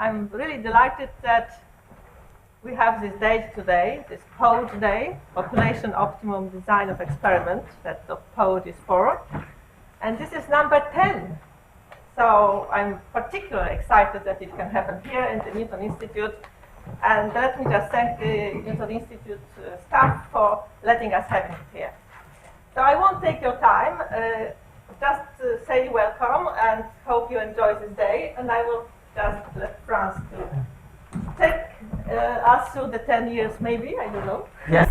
I'm really delighted that we have this date today, this PODE Day, Population Optimum Design of Experiment, that the PODE is for. And this is number 10. So I'm particularly excited that it can happen here in the Newton Institute. And let me just thank the Newton Institute staff for letting us have it here. So I won't take your time, just say welcome and hope you enjoy this day. And I will just let Franz to take us through the 10 years, maybe, I don't know. Yes,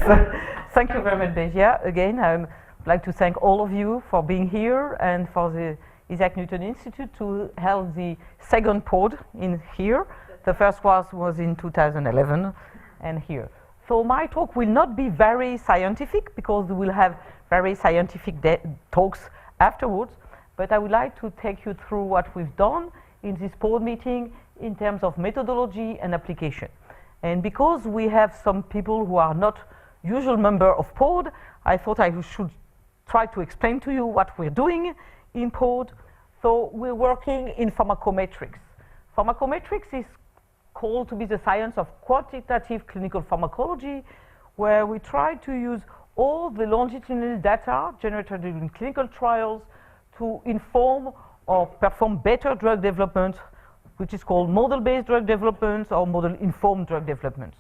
thank you very much, Beja. Again, I'd like to thank all of you for being here and for the Isaac Newton Institute to hold the second pod in here. The first was in 2011 and here. So my talk will not be very scientific because we will have very scientific talks afterwards, but I would like to take you through what we've done in this pod meeting in terms of methodology and application. And because we have some people who are not usual member of pod, I thought I should try to explain to you what we're doing in pod. So we're working in pharmacometrics. Pharmacometrics is called to be the science of quantitative clinical pharmacology, where we try to use all the longitudinal data generated during clinical trials to inform or perform better drug development, which is called model-based drug development or model-informed drug development.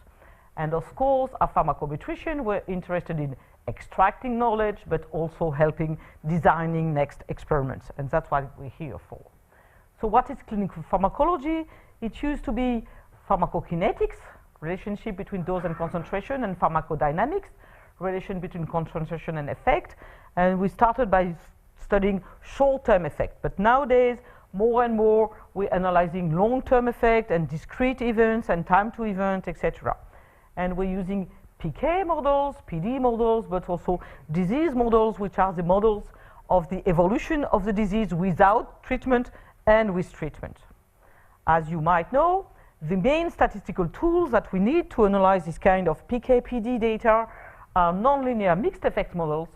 And of course, as pharmacometricians, we're interested in extracting knowledge, but also helping designing next experiments. And that's what we're here for. So what is clinical pharmacology? It used to be pharmacokinetics, relationship between dose and concentration, and pharmacodynamics, relation between concentration and effect. And we started by studying short-term effect. But nowadays, more and more, we're analyzing long-term effect and discrete events and time to event, etc. And we're using PK models, PD models, but also disease models, which are the models of the evolution of the disease without treatment and with treatment. As you might know, the main statistical tools that we need to analyze this kind of PK-PD data are nonlinear mixed effect models.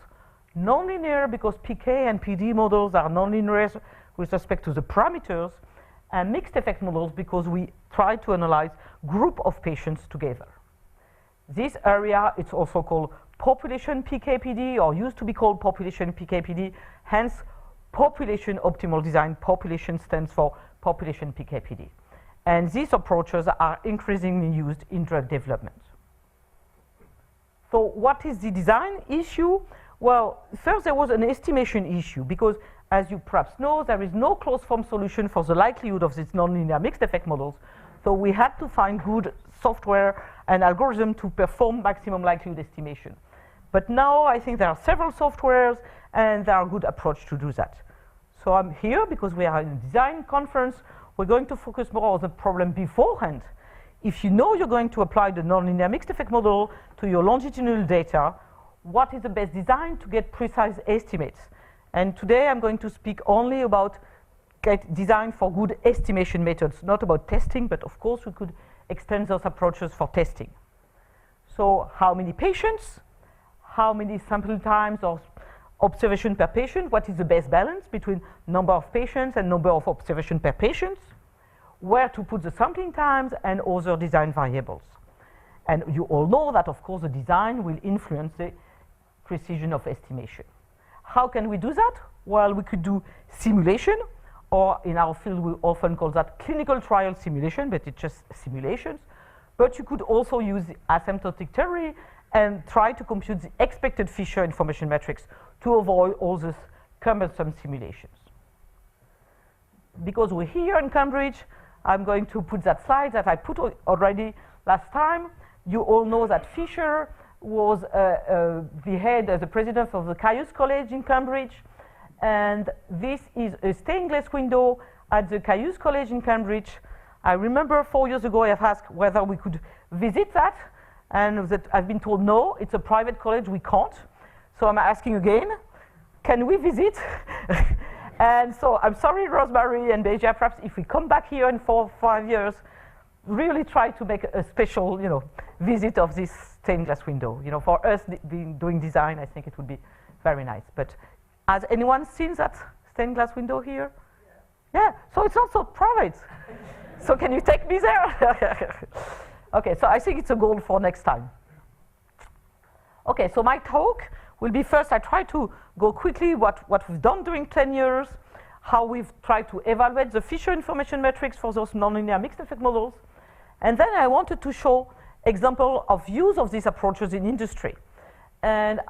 Nonlinear because PK and PD models are nonlinear with respect to the parameters, and mixed effect models because we try to analyze group of patients together. This area, it's also called population PK-PD, or used to be called population PK-PD, hence population optimal design. Population stands for population PK-PD. And these approaches are increasingly used in drug development. So what is the design issue? Well, first there was an estimation issue because, as you perhaps know, there is no closed form solution for the likelihood of these nonlinear mixed effect models. So we had to find good software and algorithm to perform maximum likelihood estimation. But now I think there are several softwares and there are good approach to do that. So I'm here because we are in a design conference. We're going to focus more on the problem beforehand. If you know you're going to apply the nonlinear mixed effect model to your longitudinal data, what is the best design to get precise estimates? And today I'm going to speak only about design for good estimation methods, not about testing, but of course we could extend those approaches for testing. So how many patients? How many sample times or observation per patient? What is the best balance between number of patients and number of observation per patient? Where to put the sampling times and other design variables. And you all know that, of course, the design will influence the precision of estimation. How can we do that? Well, we could do simulation, or in our field, we often call that clinical trial simulation, but it's just simulations. But you could also use the asymptotic theory and try to compute the expected Fisher information matrix to avoid all these cumbersome simulations. Because we're here in Cambridge, I'm going to put that slide that I put already last time. You all know that Fisher was the president of the Caius College in Cambridge. And this is a stained glass window at the Caius College in Cambridge. I remember 4 years ago I have asked whether we could visit that, and that I've been told no, it's a private college, we can't. So I'm asking again, can we visit? And so I'm sorry, Rosemary and Beja, perhaps if we come back here in 4 or 5 years, really try to make a special, visit of this stained glass window. For us doing design, I think it would be very nice. But has anyone seen that stained glass window here? Yeah, so it's not so private. So can you take me there? Okay, so I think it's a goal for next time. Okay, so my talk will be first, I try to go quickly what we've done during 10 years, how we've tried to evaluate the Fisher information metrics for those nonlinear mixed effect models. And then I wanted to show example of use of these approaches in industry. And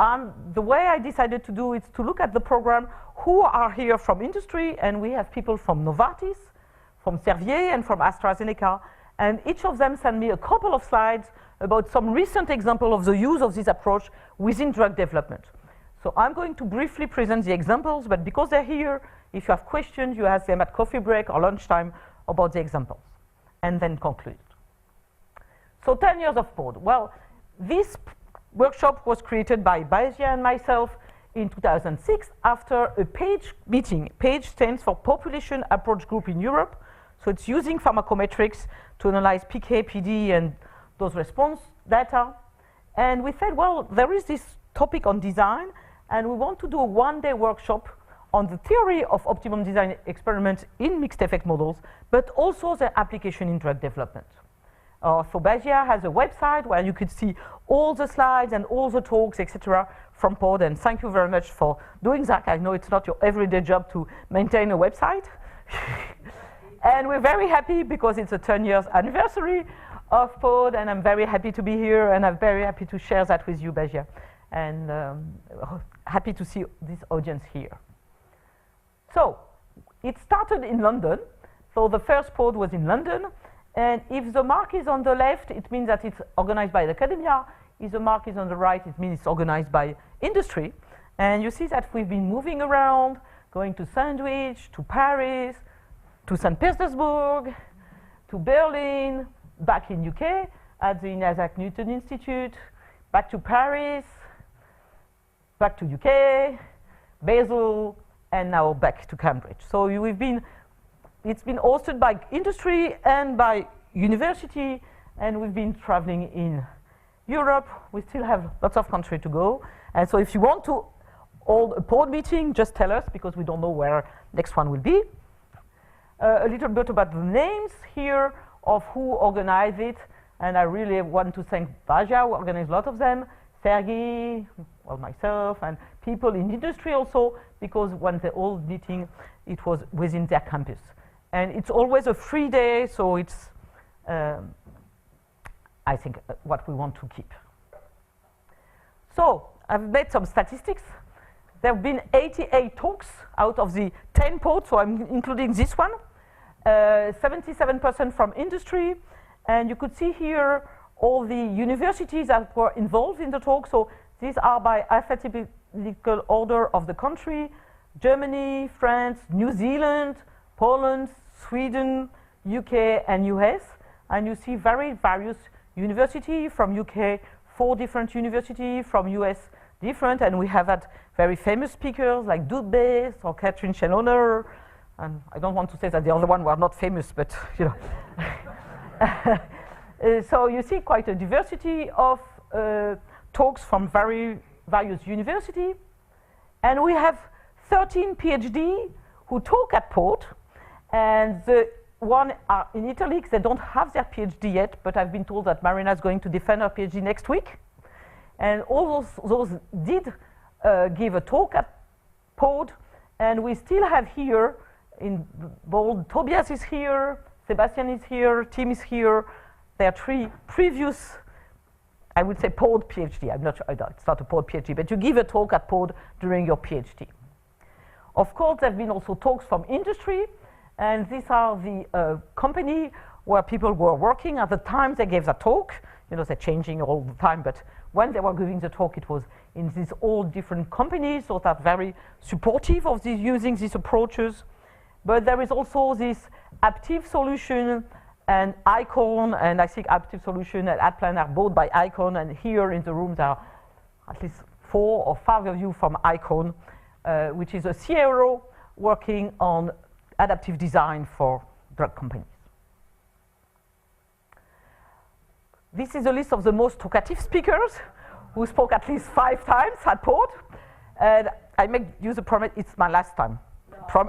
the way I decided to do is to look at the program who are here from industry, and we have people from Novartis, from Servier, and from AstraZeneca. And each of them sent me a couple of slides about some recent example of the use of this approach within drug development. So I'm going to briefly present the examples, but because they're here, if you have questions, you ask them at coffee break or lunchtime about the examples, and then conclude. So 10 years of POD. Well, this workshop was created by Basia and myself in 2006 after a PAGE meeting. PAGE stands for Population Approach Group in Europe. So it's using pharmacometrics to analyze PK, PD, and those response data. And we said, well, there is this topic on design, and we want to do a one-day workshop on the theory of optimum design experiments in mixed effect models, but also their application in drug development. So Basia has a website where you could see all the slides and all the talks, etc., from POD, and thank you very much for doing that. I know it's not your everyday job to maintain a website. And we're very happy because it's a 10 years anniversary of POD, and I'm very happy to be here, and I'm very happy to share that with you, Basia, and happy to see this audience here. So it started in London. So the first POD was in London. And if the mark is on the left, it means that it's organized by the academia. If the mark is on the right, it means it's organized by industry. And you see that we've been moving around, going to Sandwich, to Paris, to St. Petersburg, to Berlin, back in UK at the Isaac Newton Institute, back to Paris, back to UK, Basel, and now back to Cambridge. So it's been hosted by industry and by university, and we've been traveling in Europe. We still have lots of country to go. And so if you want to hold a POD meeting, just tell us, because we don't know where next one will be. A little bit about the names here of who organized it. And I really want to thank Basia, who organized a lot of them, Sergei, well, myself, and people in industry also, because when the old meeting, it was within their campus. And it's always a free day, so it's, I think, what we want to keep. So I've made some statistics. There have been 88 talks out of the 10 PODs, so I'm including this one. 77% from industry. And you could see here all the universities that were involved in the talk. So these are by alphabetical order of the country: Germany, France, New Zealand, Poland, Sweden, UK, and US. And you see various universities from UK, 4 different universities, from US, different. And we have had very famous speakers like Dudbase or Catherine Shelloner. And I don't want to say that the other one were not famous, but you know. So you see quite a diversity of talks from various universities. And we have 13 PhD who talk at POD. And the one are in Italy, they don't have their PhD yet, but I've been told that Marina is going to defend her PhD next week. And all those did give a talk at POD. And we still have here, in bold, Tobias is here, Sebastian is here, Tim is here. There are 3 previous, I would say, POD PhD. I'm not sure, it's not a POD PhD, but you give a talk at POD during your PhD. Of course, there have been also talks from industry, and these are the company where people were working at the time they gave the talk. You know, they're changing all the time, but when they were giving the talk, it was in these all different companies, so they're very supportive of using these approaches. But there is also this Aptiv solution and Icon, and I think Aptiv solution and AdPlan are both by Icon, and here in the room there are at least 4 or 5 of you from Icon, which is a CRO working on adaptive design for drug companies. This is a list of the most talkative speakers who spoke at least 5 times at POD, and I make you the promise it's my last time. No,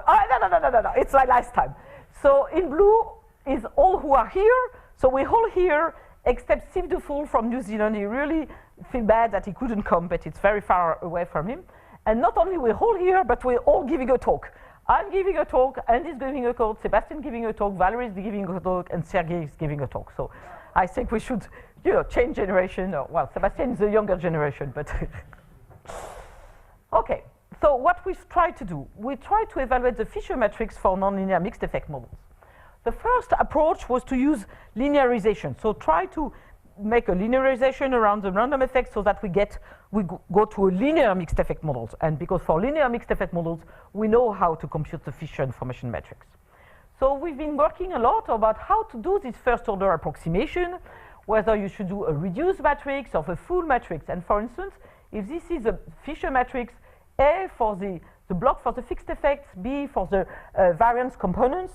it's my last time. So in blue is all who are here. So we're all here, except Steve the Fool from New Zealand. He really feels bad that he couldn't come, but it's very far away from him. And not only we're all here, but we're all giving a talk. I'm giving a talk, Andy's giving a talk, Sebastian giving a talk, Valerie is giving a talk, and Sergey is giving a talk. So I think we should, change generation. Well, Sebastian is the younger generation, but okay. So what we try to do, we try to evaluate the Fisher matrix for nonlinear mixed effect models. The first approach was to use linearization. So try to make a linearization around the random effects so that we go to a linear mixed effect models. And because for linear mixed effect models, we know how to compute the Fisher information matrix. So we've been working a lot about how to do this first order approximation, whether you should do a reduced matrix or a full matrix. And for instance, if this is a Fisher matrix, A for the block for the fixed effects, B for the variance components,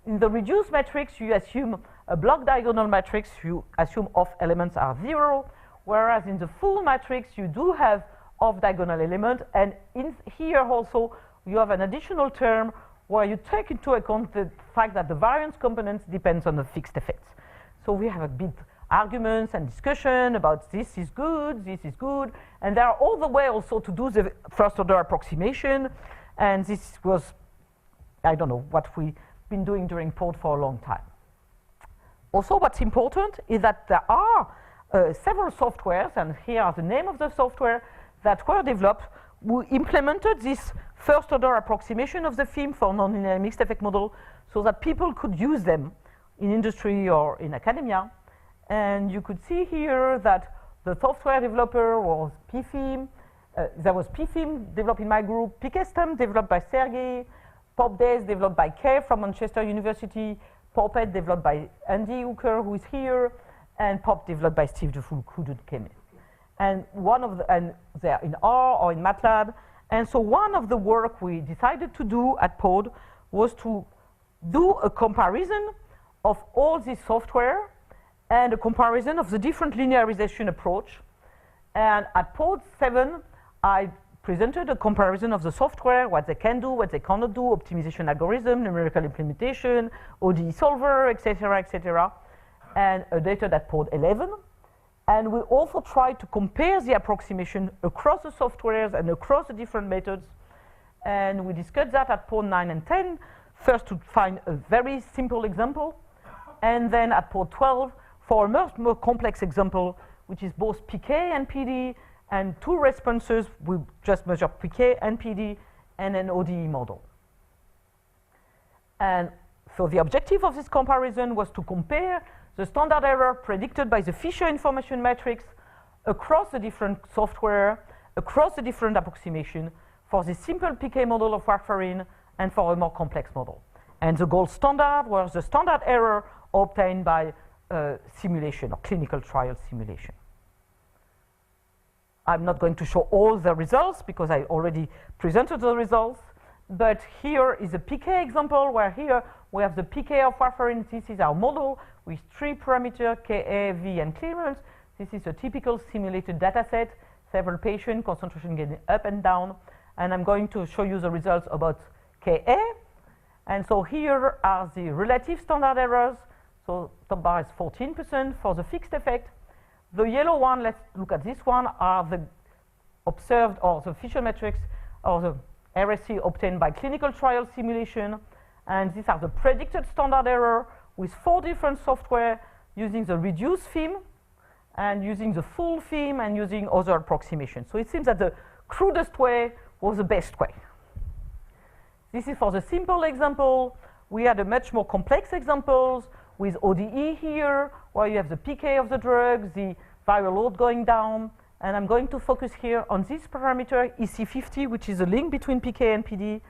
in the reduced matrix, you assume a block diagonal matrix, you assume off elements are 0, whereas in the full matrix, you do have off diagonal element, and in here also, you have an additional term where you take into account the fact that the variance components depends on the fixed effects. So we have a bit arguments and discussion about this is good, and there are all the way also to do the first order approximation, and this was, I don't know, what we've been doing during POD for a long time. Also, what's important is that there are several softwares, and here are the name of the software that were developed, who implemented this first order approximation of the FIM for nonlinear mixed effect model so that people could use them in industry or in academia. And you could see here that the software developer was PFIM. There was PFIM developed in my group, PKSTEM developed by Sergey, PopDays developed by Kay from Manchester University, PopEd developed by Andy Hooker, who is here, and Pop developed by Steve the Fool, who couldn't come in. And they're in R or in MATLAB. And so one of the work we decided to do at POD was to do a comparison of all this software and a comparison of the different linearization approach. And at POD 7, I presented a comparison of the software, what they can do, what they cannot do, optimization algorithm, numerical implementation, ODE solver, etc., and a data at POD 11. And we also tried to compare the approximation across the softwares and across the different methods. And we discussed that at POD 9 and 10, first to find a very simple example, and then at POD 12 for a much more complex example, which is both PK and PD, and two responses, we just measure PK and PD, and an ODE model. And so the objective of this comparison was to compare the standard error predicted by the Fisher information matrix across the different software, across the different approximation for the simple PK model of warfarin and for a more complex model. And the gold standard was the standard error obtained by simulation or clinical trial simulation. I'm not going to show all the results because I already presented the results, but here is a PK example where here we have the PK of warfarin. This is our model with 3 parameters, Ka, V, and clearance. This is a typical simulated data set, several patients, concentration getting up and down, and I'm going to show you the results about Ka. And so here are the relative standard errors. So top bar is 14% for the fixed effect. The yellow one, let's look at this one, are the observed or the Fisher matrix or the RSC obtained by clinical trial simulation. And these are the predicted standard error with 4 different software using the reduced FIM and using the full FIM and using other approximations. So it seems that the crudest way was the best way. This is for the simple example. We had a much more complex examples with ODE here, where you have the PK of the drug, the viral load going down, and I'm going to focus here on this parameter, EC50, which is a link between PK and PD.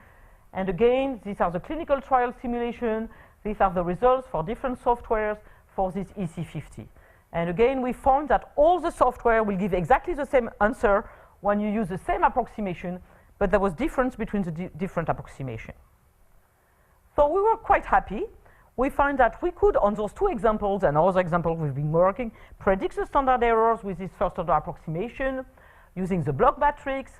And again, these are the clinical trial simulation. These are the results for different softwares for this EC50. And again, we found that all the software will give exactly the same answer when you use the same approximation, but there was difference between the different approximation. So we were quite happy. We find that we could, on those 2 examples and other examples we've been working, predict the standard errors with this first order approximation using the block matrix.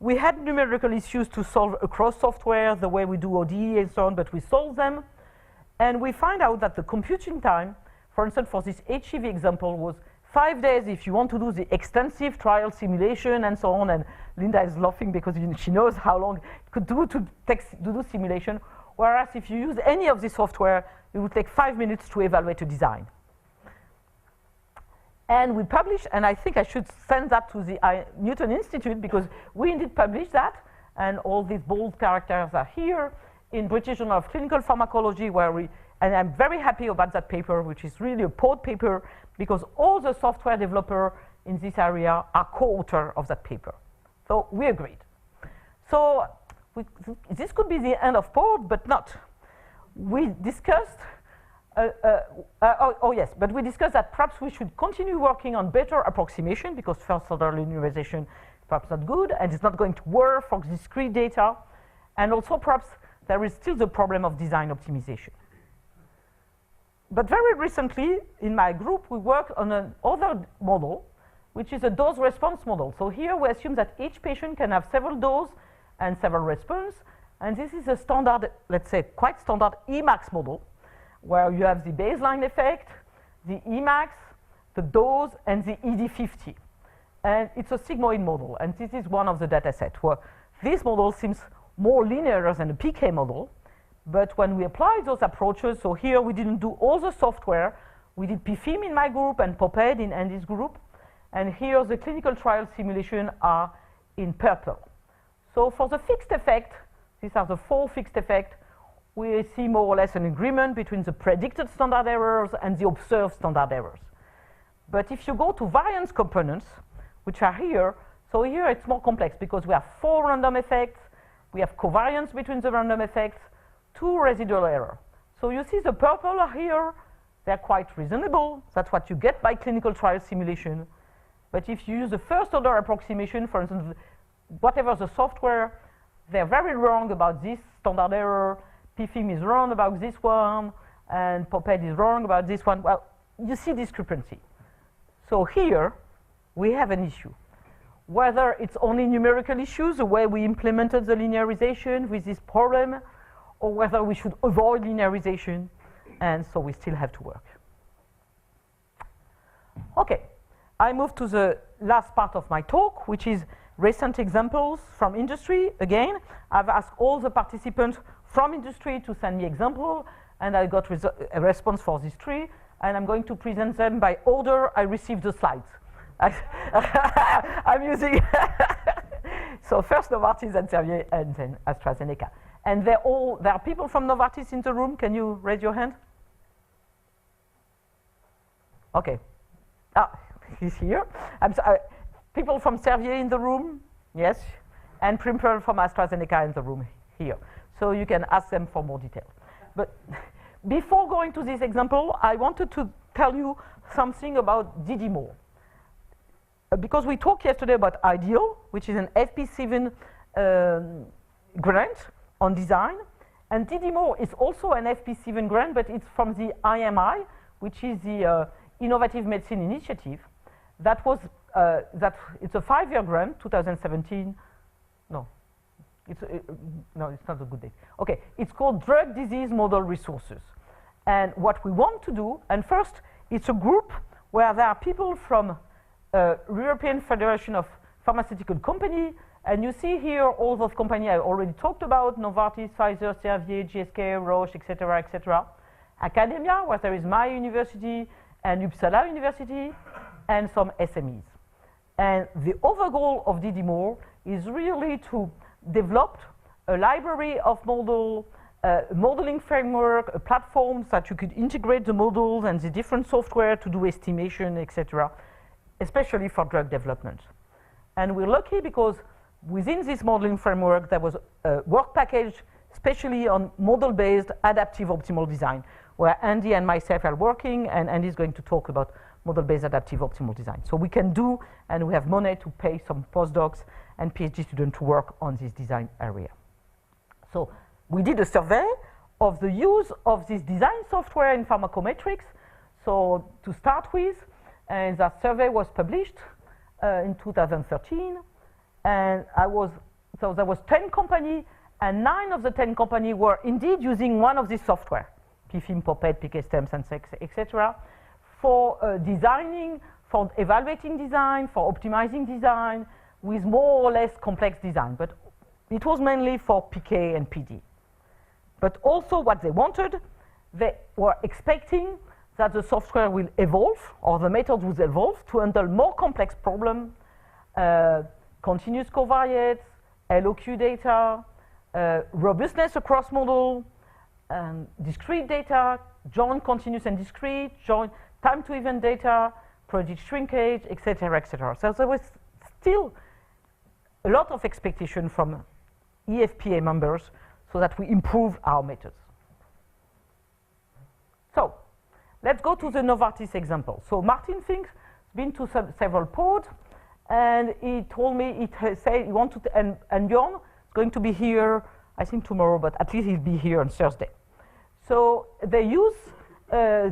We had numerical issues to solve across software, the way we do ODE and so on, but we solved them. And we find out that the computing time, for instance, for this HIV example, was 5 days if you want to do the extensive trial simulation and so on. And Linda is laughing because she knows how long it could do to do simulation. Whereas if you use any of this software, it would take 5 minutes to evaluate a design. And we published, and I think I should send that to the Newton Institute because we indeed published that, and all these bold characters are here in British Journal of Clinical Pharmacology, and I'm very happy about that paper, which is really a pod paper, because all the software developers in this area are co-author of that paper. So we agreed. So this could be the end of pod, but not. We discussed, but we discussed that perhaps we should continue working on better approximation, because first order linearization is perhaps not good, and it's not going to work for discrete data. And also perhaps there is still the problem of design optimization. But very recently, in my group, we worked on another model, which is a dose-response model. So here we assume that each patient can have several doses and several response. And this is a standard, let's say, quite standard Emax model, where you have the baseline effect, the Emax, the dose, and the ED50. And it's a sigmoid model. And this is one of the data sets where this model seems more linear than a PK model. But when we apply those approaches, so here we didn't do all the software. We did PFIM in my group and POPED in Andy's group. And here the clinical trial simulation are in purple. So for the fixed effect, these are the 4 fixed effects, we see more or less an agreement between the predicted standard errors and the observed standard errors. But if you go to variance components, which are here, so here it's more complex because we have 4 random effects, we have covariance between the random effects, 2 residual error. So you see the purple are here, they're quite reasonable. That's what you get by clinical trial simulation. But if you use the first order approximation, for instance, whatever the software, they're very wrong about this standard error, PFIM is wrong about this one, and POPED is wrong about this one. Well, you see discrepancy. So here, we have an issue. Whether it's only numerical issues, the way we implemented the linearization with this problem, or whether we should avoid linearization, and so we still have to work. Okay, I move to the last part of my talk, which is recent examples from industry. Again, I've asked all the participants from industry to send me example, and I got a response for these 3, and I'm going to present them by order I received the slides. I'm using so first Novartis and Servier, and then AstraZeneca. And there are people from Novartis in the room. Can you raise your hand? Okay. He's here. I'm sorry. People from Servier in the room? Yes. And people from AstraZeneca in the room here. So you can ask them for more detail. But before going to this example, I wanted to tell you something about DD-Moore. Because we talked yesterday about IDEAL, which is an FP7 grant on design. And DD-Moore is also an FP7 grant, but it's from the IMI, which is the Innovative Medicine Initiative. That was, it's a 5-year grant, 2017. No, no, it's not a good date. Okay, it's called Drug Disease Model Resources. And what we want to do, and first, it's a group where there are people from European Federation of Pharmaceutical Company, and you see here all those companies I already talked about, Novartis, Pfizer, Servier, GSK, Roche, etc., etc. Academia, where there is my university and Uppsala University, and some SMEs. And the other goal of DD-Moore is really to develop a library of modeling framework, a platform that you could integrate the models and the different software to do estimation, etc., especially for drug development. And we're lucky because within this modeling framework, there was a work package, especially on model-based adaptive optimal design, where Andy and myself are working, and Andy is going to talk about model-based adaptive optimal design. So we can do, and we have money to pay some postdocs and PhD students to work on this design area. So we did a survey of the use of this design software in pharmacometrics. So to start with, and that survey was published in 2013, and so there was 10 companies, and 9 of the 10 companies were indeed using one of these software, PFIM, POPET, PK stems, and etc. For designing, for evaluating design, for optimizing design, with more or less complex design. But it was mainly for PK and PD. But also what they wanted, they were expecting that the software will evolve, or the methods will evolve to handle more complex problems, continuous covariates, LOQ data, robustness across model, discrete data, joint continuous and discrete, joint time to event data, project shrinkage, etc., etc. So there was still a lot of expectation from EFPA members so that we improve our methods. So let's go to the Novartis example. So Martin Finks has been to several pods, and he told me, he said he wanted to, and Bjorn is going to be here, I think tomorrow, but at least he'll be here on Thursday. So they use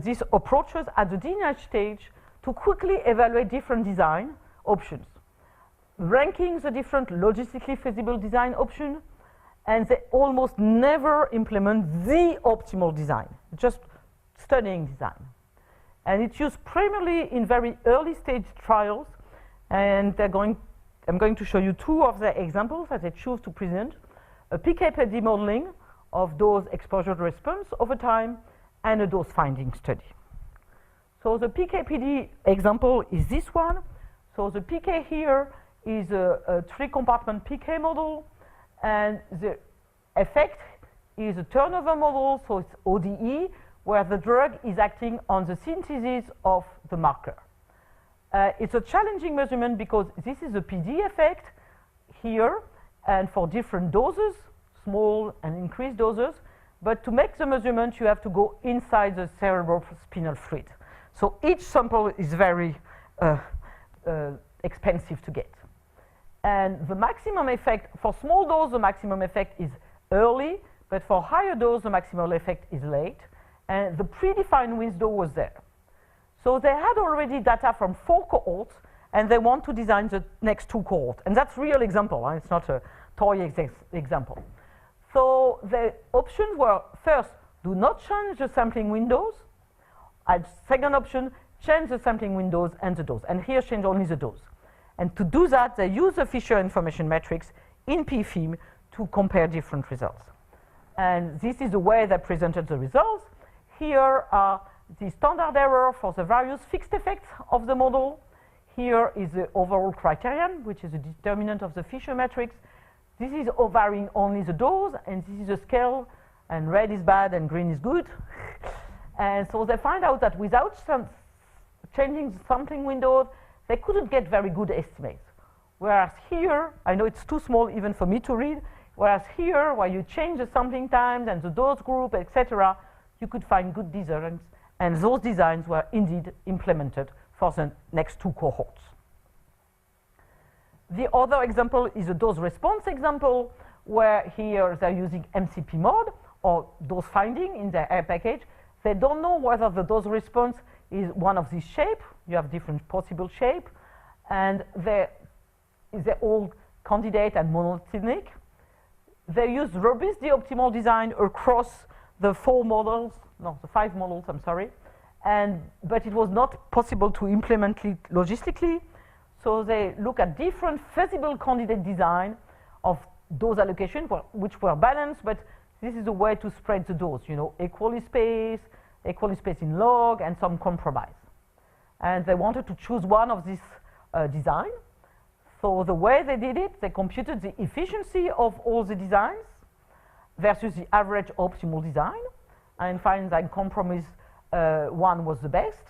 these approaches at the lineage stage to quickly evaluate different design options, ranking the different logistically feasible design options, and they almost never implement the optimal design, just studying design. And it's used primarily in very early stage trials, and I'm going to show you two of the examples that they choose to present: a PK/PD modeling of dose exposure response over time, and a dose finding study. So the PK/PD example is this one. So the PK here is a 3-compartment PK model, and the effect is a turnover model, so it's ODE, where the drug is acting on the synthesis of the marker. It's a challenging measurement because this is a PD effect here, and for different doses, small and increased doses, but to make the measurement, you have to go inside the cerebrospinal fluid. So each sample is very expensive to get. And the maximum effect, for small dose, the maximum effect is early, but for higher dose, the maximal effect is late. And the predefined window was there. So they had already data from 4 cohorts, and they want to design the next 2 cohorts. And that's real example, it's not a toy example. So the options were, first, do not change the sampling windows. And second option, change the sampling windows and the dose. And here, change only the dose. And to do that, they use the Fisher information matrix in PFIM to compare different results. And this is the way they presented the results. Here are the standard error for the various fixed effects of the model. Here is the overall criterion, which is the determinant of the Fisher matrix. This is varying only the dose, and this is a scale, and red is bad and green is good. And so they find out that without changing the sampling window, they couldn't get very good estimates. Whereas here, I know it's too small even for me to read, whereas here, where you change the sampling times and the dose group, etc., you could find good designs, and those designs were indeed implemented for the next 2 cohorts. The other example is a dose response example, where here they're using MCP mode or dose finding in their air package. They don't know whether the dose response is one of these shapes. You have different possible shapes, and they're all candidate and monoclinic. They use robust the optimal design across the 5 models, I'm sorry, but it was not possible to implement it logistically. So they look at different feasible candidate design of dose allocation, which were balanced, but this is a way to spread the dose, equally spaced in log, and some compromise. And they wanted to choose one of these design. So the way they did it, they computed the efficiency of all the designs versus the average optimal design, and find that compromise one was the best.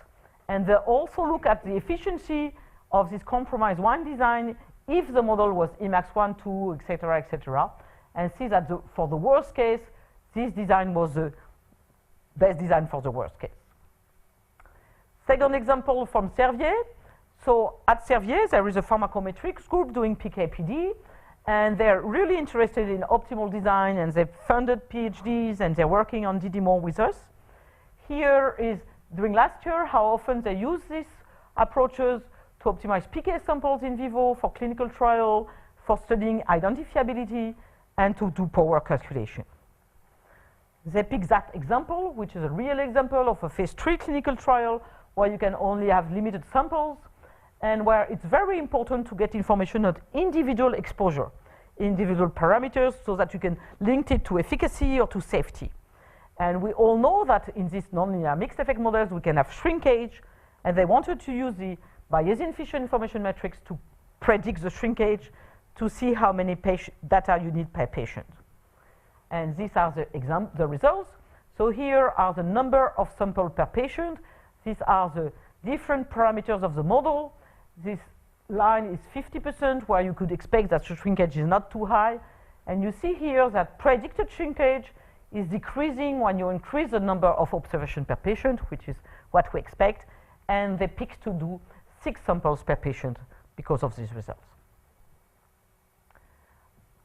And they also look at the efficiency of this compromise 1 design if the model was Emax 1, 2, etc., and see that for the worst case, this design was the best design for the worst case. Second example from Servier. So at Servier, there is a pharmacometrics group doing PK/PD, and they're really interested in optimal design, and they've funded PhDs, and they're working on DD more with us. Here is, during last year, how often they use these approaches to optimize PK samples in vivo for clinical trial, for studying identifiability, and to do power calculation. they pick that example, which is a real example of a phase 3 clinical trial where you can only have limited samples and where it's very important to get information on individual exposure, individual parameters, so that you can link it to efficacy or to safety. And we all know that in these nonlinear mixed effect models, we can have shrinkage, and they wanted to use the Bayesian-Fisher information matrix to predict the shrinkage to see how many data you need per patient. And these are the results. So here are the number of samples per patient. These are the different parameters of the model. This line is 50%, where you could expect that the shrinkage is not too high. And you see here that predicted shrinkage is decreasing when you increase the number of observations per patient, which is what we expect. And they pick to do 6 samples per patient because of these results.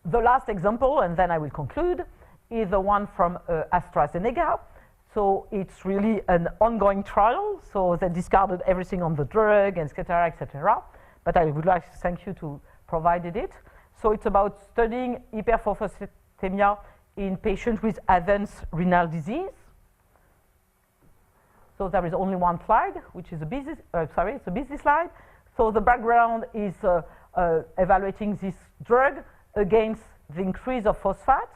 The last example, and then I will conclude, is the one from AstraZeneca. So it's really an ongoing trial. So they discarded everything on the drug, and etc. But I would like to thank you to provided it. So it's about studying hyperphosphatemia in patients with advanced renal disease. So there is only one slide, which is a busy, it's a busy slide. So the background is evaluating this drug against the increase of phosphate.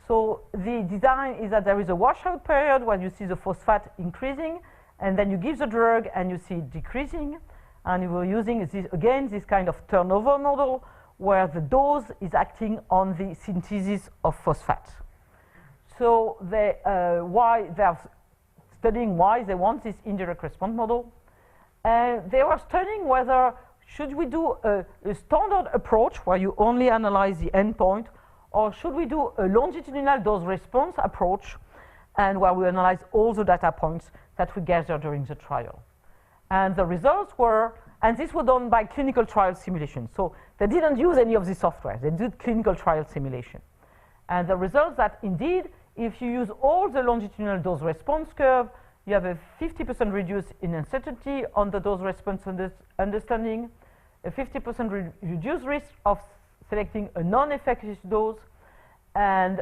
So the design is that there is a washout period where you see the phosphate increasing, and then you give the drug and you see it decreasing. And we're using this, again, this kind of turnover model where the dose is acting on the synthesis of phosphate. So why they're studying why they want this indirect response model. And they were studying whether should we do a standard approach where you only analyze the endpoint, or should we do a longitudinal dose response approach and where we analyze all the data points that we gather during the trial. And the results were, and this was done by clinical trial simulation. So they didn't use any of the software. They did clinical trial simulation. And the results that indeed, if you use all the longitudinal dose response curve, you have a 50% reduce in uncertainty on the dose response understanding, a 50% reduced risk of selecting a non-effective dose, and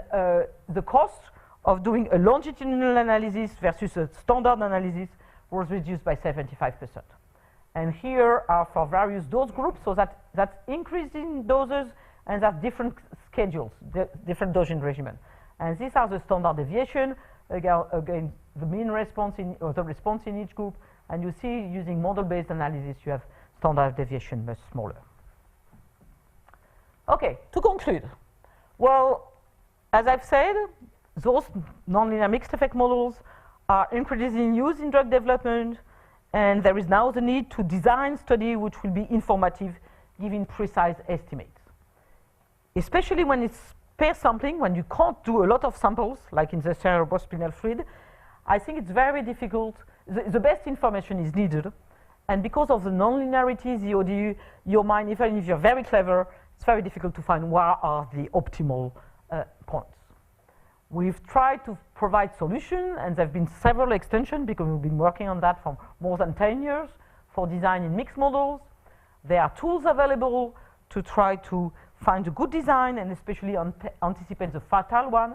the cost of doing a longitudinal analysis versus a standard analysis was reduced by 75%. And here are for various dose groups, so that's increasing doses, and that's different schedules, different dosing regimen. And these are the standard deviation, again the mean response or the response in each group, and you see using model-based analysis you have standard deviation much smaller. Okay, to conclude, well, as I've said, those nonlinear mixed effect models are increasingly used in drug development, and there is now the need to design study which will be informative, giving precise estimates. Especially when it's pair sampling, when you can't do a lot of samples, like in the cerebrospinal fluid, I think it's very difficult. The best information is needed, and because of the non-linearity, the ODE, your mind, even if you're very clever, it's very difficult to find where are the optimal points. We've tried to provide solutions, and there have been several extensions because we've been working on that for more than 10 years for designing mixed models. There are tools available to try to find a good design and especially anticipate the fatal one.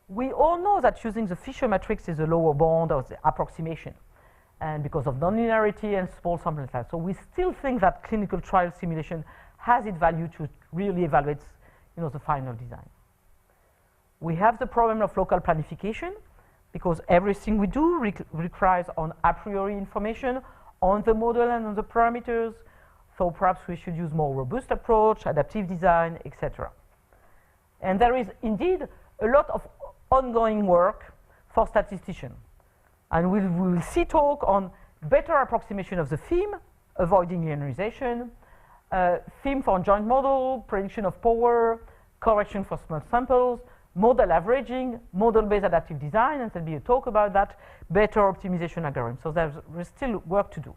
We all know that using the Fisher matrix is a lower bound of the approximation, and because of nonlinearity and small sample size. So we still think that clinical trial simulation has its value to really evaluate, the final design. We have the problem of local planification because everything we do requires on a priori information on the model and on the parameters. So perhaps we should use more robust approach, adaptive design, etc. And there is indeed a lot of ongoing work for statisticians. And we will see talk on better approximation of the theme, avoiding linearization, theme for joint model, prediction of power, correction for small samples, model averaging, model-based adaptive design, and there'll be a talk about that, better optimization algorithm. So there's still work to do.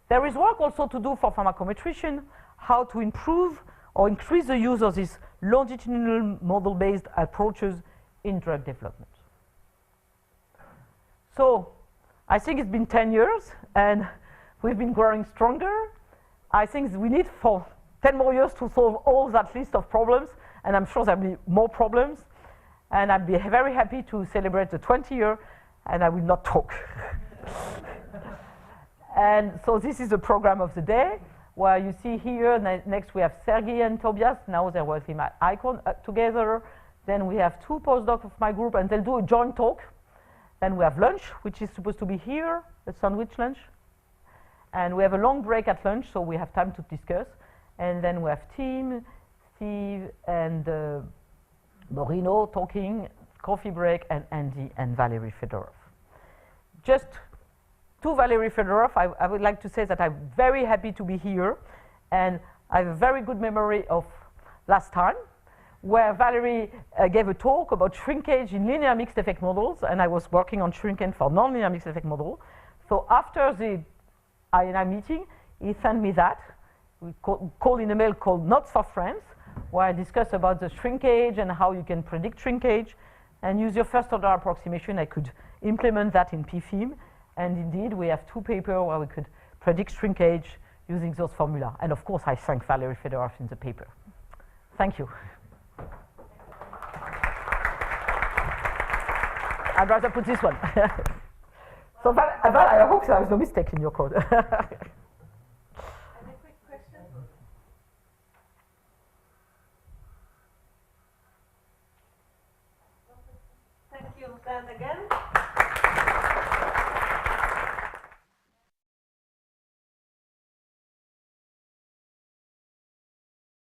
There is work also to do for pharmacometrician, how to improve or increase the use of these longitudinal model-based approaches in drug development. So I think it's been 10 years, and we've been growing stronger. I think we need for 10 more years to solve all that list of problems, and I'm sure there'll be more problems. and I'd be very happy to celebrate the 20 year, and I will not talk. And so this is the program of the day, where you see here, next we have Sergei and Tobias. Now they're working my icon together. Then we have 2 postdocs of my group, and they'll do a joint talk. Then we have lunch, which is supposed to be here, a sandwich lunch. And we have a long break at lunch, so we have time to discuss. And then we have Tim, Steve, and Morino talking, coffee break, and Andy and Valerie Fedorov. Just to Valerie Fedorov, I would like to say that I'm very happy to be here, and I have a very good memory of last time, where Valerie gave a talk about shrinkage in linear mixed effect models, and I was working on shrinkage for nonlinear mixed effect model. So after the INI meeting, he sent me that. We called in a mail called Notes for Friends, where I discussed about the shrinkage and how you can predict shrinkage, and use your first order approximation. I could implement that in PFIM, and indeed we have 2 papers where we could predict shrinkage using those formula. And of course I thank Valerie Fedorov in the paper. Thank you. I'd rather put this one. So Val, I hope there was no mistake in your code. Any quick questions? Thank you, Dan, again.